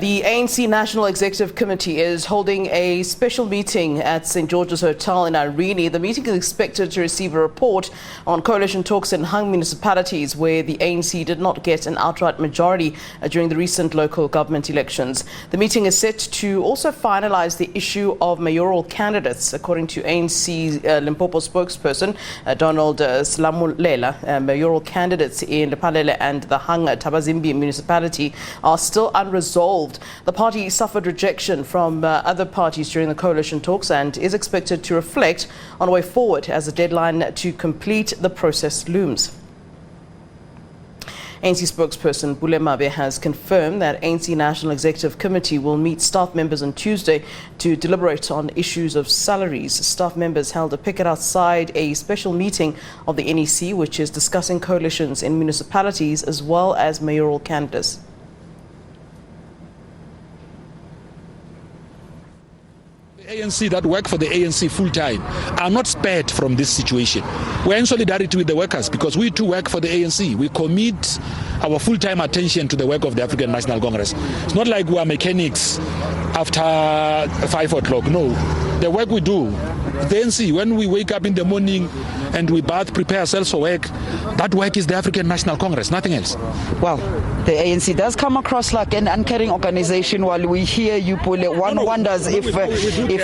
The ANC National Executive Committee is holding a special meeting at St. George's Hotel in Irene. The meeting is expected to receive a report on coalition talks in hung municipalities where the ANC did not get an outright majority during the recent local government elections. The meeting is set to also finalise the issue of mayoral candidates. According to ANC Limpopo spokesperson Donald Slamulela, mayoral candidates in Lephalale and the hung Thabazimbi municipality are still unresolved. The party suffered rejection from other parties during the coalition talks and is expected to reflect on a way forward as the deadline to complete the process looms. ANC spokesperson Bule Mabe has confirmed that ANC National Executive Committee will meet staff members on Tuesday to deliberate on issues of salaries. Staff members held a picket outside a special meeting of the NEC, which is discussing coalitions in municipalities as well as mayoral candidates. ANC that work for the ANC full-time are not spared from this situation. We're in solidarity with the workers because we too work for the ANC. We commit our full-time attention to the work of the African National Congress. It's not like we are mechanics after 5 o'clock. No, the work we do, the ANC, when we wake up in the morning and we bath, prepare ourselves for work, that work is the African National Congress, nothing else. Well, the ANC does come across like an uncaring organization. While we hear you, Pule, one wonders if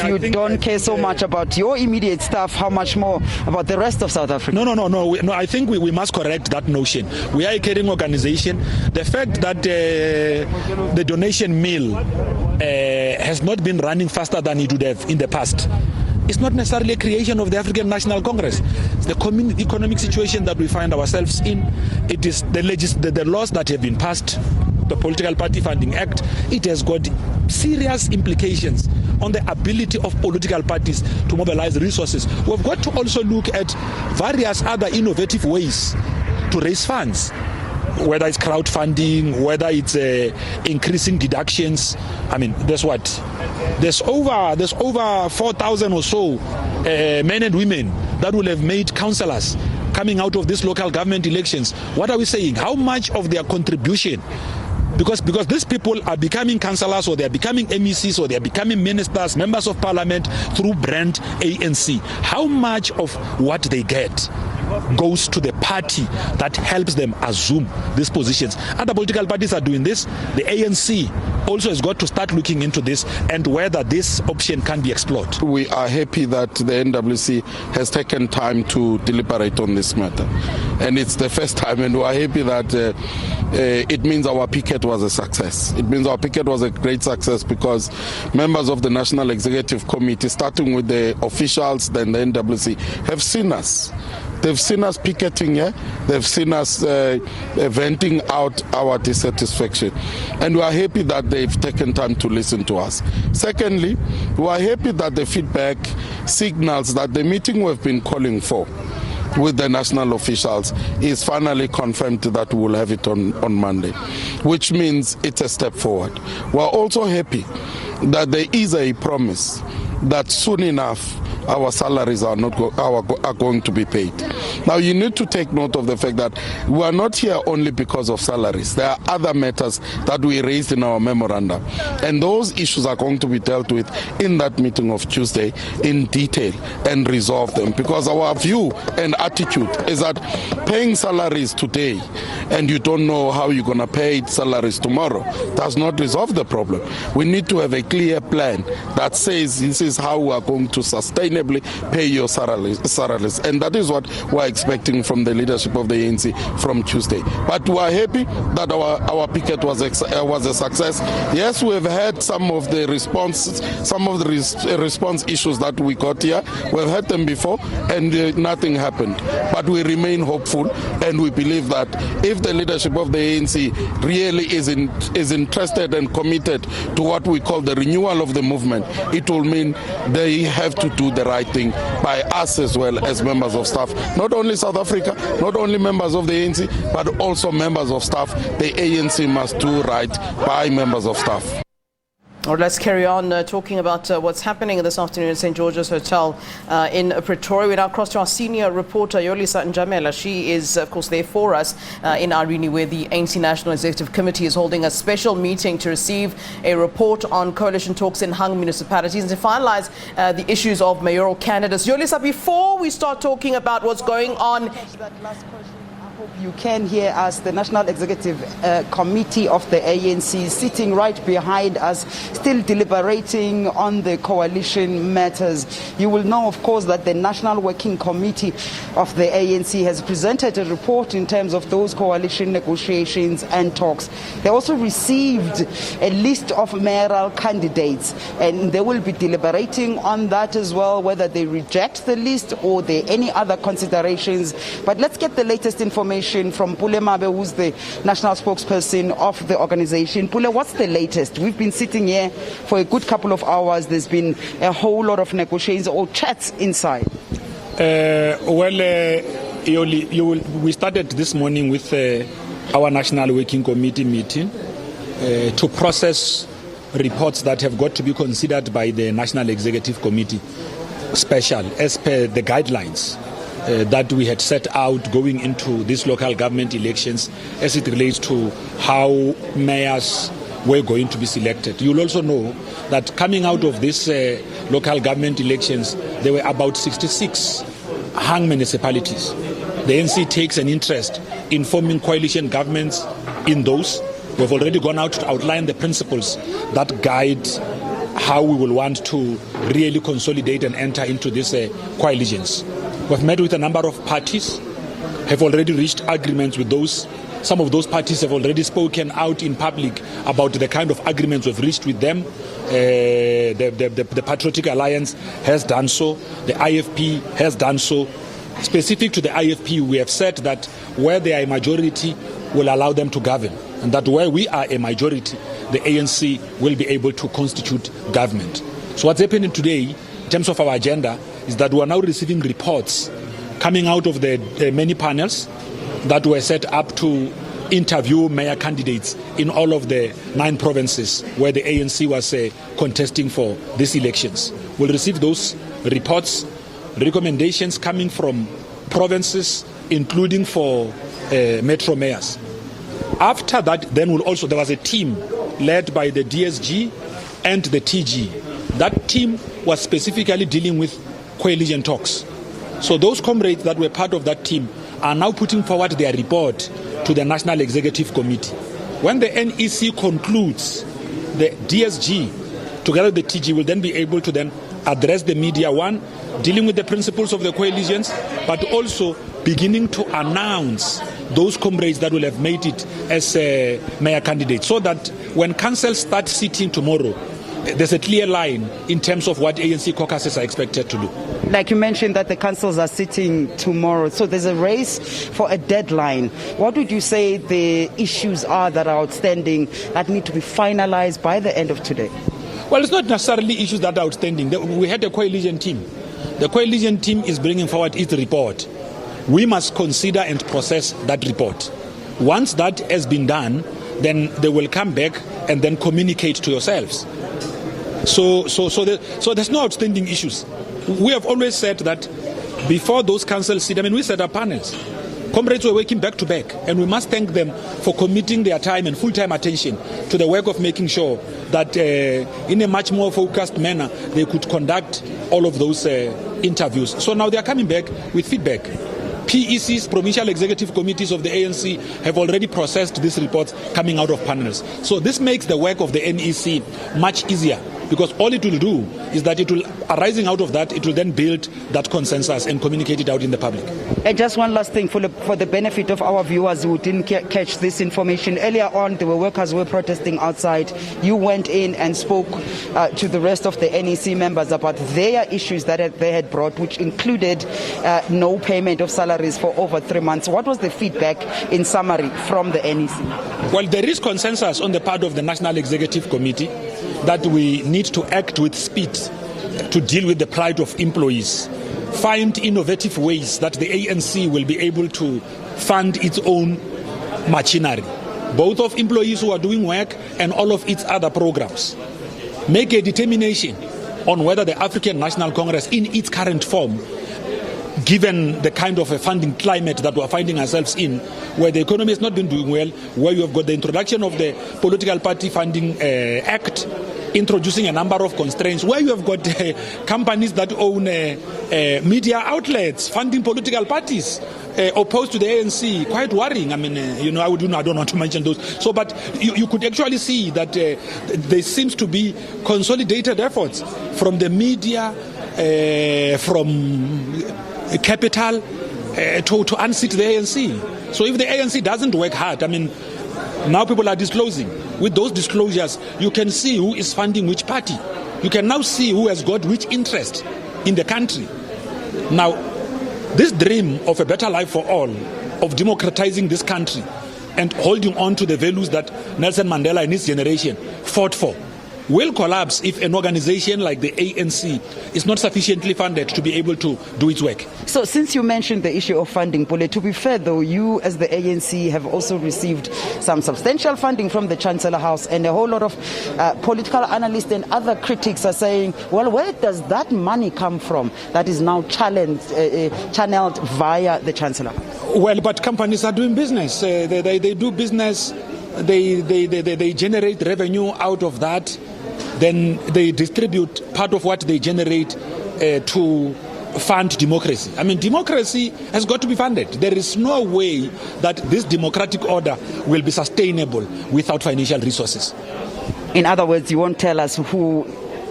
you don't care so much about your immediate staff, how much more about the rest of South Africa? No. I think we must correct that notion. We are a caring organization. The fact that the donation mill has not been running faster than it would have in the past, it's not necessarily a creation of the African National Congress. It's the economic situation that we find ourselves in. It is the laws that have been passed, the Political Party Funding Act. It has got serious implications on the ability of political parties to mobilize resources. We've got to also look at various other innovative ways to raise funds, whether it's crowdfunding, whether it's increasing deductions. I mean, there's over 4,000 or so men and women that will have made councillors coming out of these local government elections. What are we saying? How much of their contribution? Because these people are becoming councillors, or they are becoming MECs, or they are becoming ministers, members of parliament through brand ANC. How much of what they get goes to the party that helps them assume these positions? Other political parties are doing this. The ANC also has got to start looking into this and whether this option can be explored. We are happy that the NWC has taken time to deliberate on this matter. And it's the first time, and we are happy that it means our picket was a success. It means our picket was a great success because members of the National Executive Committee, starting with the officials, then the NWC, have seen us. They've seen us picketing here. They've seen us venting out our dissatisfaction. And we are happy that they've taken time to listen to us. Secondly, we are happy that the feedback signals that the meeting we've been calling for with the national officials is finally confirmed that we will have it on Monday, which means it's a step forward. We are also happy that there is a promise that soon enough our salaries are going to be paid. Now you need to take note of the fact that we are not here only because of salaries. There are other matters that we raised in our memorandum, and those issues are going to be dealt with in that meeting of Tuesday in detail and resolve them, because our view and attitude is that paying salaries today and you don't know how you're going to pay salaries tomorrow does not resolve the problem. We need to have a clear plan that says this is how we are going to sustainably pay your salaries, and that is what we're expecting from the leadership of the ANC from Tuesday. But we are happy that our picket was a success. Yes, we have had some of the response issues that we got here. We've had them before, and nothing happened. But we remain hopeful, and we believe that if the leadership of the ANC really is interested and committed to what we call the renewal of the movement, it will mean they have to do the right thing by us as well as members of staff. Not only South Africa, not only members of the ANC, but also members of staff. The ANC must do right by members of staff. Or let's carry on talking about what's happening this afternoon at St. George's Hotel in Pretoria. We now cross to our senior reporter, Yolisa Njamela. She is, of course, there for us in Irene, where the ANC National Executive Committee is holding a special meeting to receive a report on coalition talks in hung municipalities and to finalise the issues of mayoral candidates. Yolisa, before we start talking about what's going on... You can hear us, the National Executive Committee of the ANC sitting right behind us, still deliberating on the coalition matters. You will know, of course, that the National Working Committee of the ANC has presented a report in terms of those coalition negotiations and talks. They also received a list of mayoral candidates, and they will be deliberating on that as well, whether they reject the list or there are any other considerations. But let's get the latest information from Pule Mabe, who's the national spokesperson of the organization. Pule, what's the latest? We've been sitting here for a good couple of hours. There's been a whole lot of negotiations or chats inside. We started this morning with our National Working Committee meeting to process reports that have got to be considered by the National Executive Committee special as per the guidelines that we had set out going into these local government elections as it relates to how mayors were going to be selected. You'll also know that coming out of these local government elections, there were about 66 hung municipalities. The ANC takes an interest in forming coalition governments in those. We've already gone out to outline the principles that guide how we will want to really consolidate and enter into these coalitions. We've met with a number of parties, have already reached agreements with those. Some of those parties have already spoken out in public about the kind of agreements we've reached with them. The Patriotic Alliance has done so. The IFP has done so. Specific to the IFP, we have said that where they are a majority, will allow them to govern. And that where we are a majority, the ANC will be able to constitute government. So what's happening today, in terms of our agenda, is that we are now receiving reports coming out of the many panels that were set up to interview mayor candidates in all of the 9 provinces where the ANC was contesting for these elections. We'll receive those reports, recommendations coming from provinces, including for metro mayors. After that, then there was a team led by the DSG and the TG. That team was specifically dealing with coalition talks. So those comrades that were part of that team are now putting forward their report to the National Executive Committee. When the NEC concludes, the DSG, together with the TG, will then be able to then address the media, one, dealing with the principles of the coalitions, but also beginning to announce those comrades that will have made it as mayor candidates, so that when council starts sitting tomorrow, there's a clear line in terms of what ANC caucuses are expected to do. Like you mentioned that the councils are sitting tomorrow, so there's a race for a deadline. What would you say the issues are that are outstanding that need to be finalized by the end of today? Well, it's not necessarily issues that are outstanding. We had a coalition team. The coalition team is bringing forward its report. We must consider and process that report. Once that has been done, then they will come back and then communicate to yourselves. So there's no outstanding issues. We have always said that before those councils sit, we set up panels. Comrades were working back to back, and we must thank them for committing their time and full-time attention to the work of making sure that in a much more focused manner, they could conduct all of those interviews. So now they are coming back with feedback. PECs, provincial executive committees of the ANC, have already processed these reports coming out of panels. So this makes the work of the NEC much easier, because all it will do is that it will, arising out of that, it will then build that consensus and communicate it out in the public. And just one last thing for the benefit of our viewers who didn't catch this information. Earlier on, there were workers who were protesting outside. You went in and spoke to the rest of the NEC members about their issues that they had brought, which included no payment of salaries for over 3 months. What was the feedback, in summary, from the NEC? Well, there is consensus on the part of the National Executive Committee that we need to act with speed to deal with the plight of employees, find innovative ways that the ANC will be able to fund its own machinery, both of employees who are doing work and all of its other programs. make a determination on whether the African National Congress in its current form, given the kind of a funding climate that we're finding ourselves in, where the economy has not been doing well, where you have got the introduction of the Political Party Funding Act, introducing a number of constraints, where you have got companies that own media outlets funding political parties opposed to the ANC. Quite worrying. I mean, I don't want to mention those. So, but you could actually see that there seems to be consolidated efforts from the media, from capital, to unseat the ANC. So if the ANC doesn't work hard, I mean, now people are disclosing. With those disclosures, you can see who is funding which party. You can now see who has got which interest in the country. Now, this dream of a better life for all, of democratizing this country and holding on to the values that Nelson Mandela and his generation fought for, will collapse if an organization like the ANC is not sufficiently funded to be able to do its work. So since you mentioned the issue of funding, Pule, to be fair though, you as the ANC have also received some substantial funding from the Chancellor House, and a whole lot of political analysts and other critics are saying, well, where does that money come from that is now channeled via the Chancellor House? Well, but companies are doing business. They do business. They generate revenue out of that. Then they distribute part of what they generate to fund democracy. I mean, democracy has got to be funded. There is no way that this democratic order will be sustainable without financial resources. In other words, you won't tell us who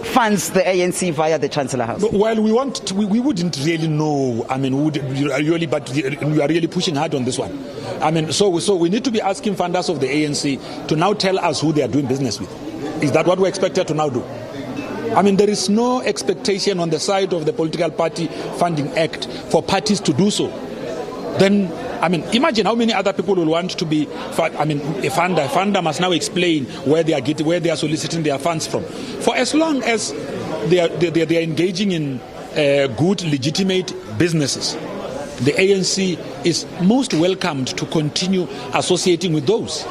funds the ANC via the Chancellor House? Well, we wouldn't really know. I mean, but we are really pushing hard on this one. I mean, so we need to be asking funders of the ANC to now tell us who they are doing business with. Is that what we're expected to now do? I mean, there is no expectation on the side of the Political Party Funding Act for parties to do so. Then, I mean, imagine how many other people will want to be. I mean, a funder must now explain where they are soliciting their funds from. For as long as they are engaging in good, legitimate businesses, the ANC is most welcomed to continue associating with those.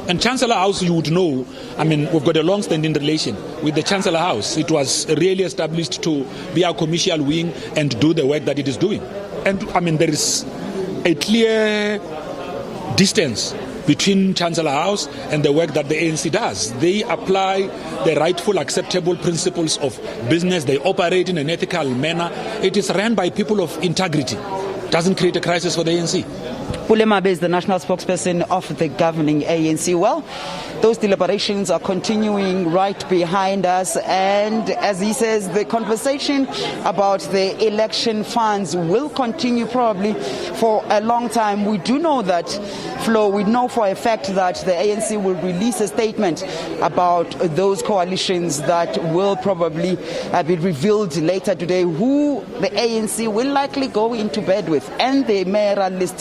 And Chancellor House, you would know, I mean, we've got a long-standing relation with the Chancellor House. It was really established to be our commercial wing and do the work that it is doing. And, I mean, there is a clear distance between Chancellor House and the work that the ANC does. They apply the rightful, acceptable principles of business. They operate in an ethical manner. It is run by people of integrity. It doesn't create a crisis for the ANC. Pule Mabe is the national spokesperson of the governing ANC. Well, those deliberations are continuing right behind us, and as he says, the conversation about the election funds will continue probably for a long time. We do know that, Flo, we know for a fact that the ANC will release a statement about those coalitions that will probably be revealed later today, who the ANC will likely go into bed with, and the mayoral list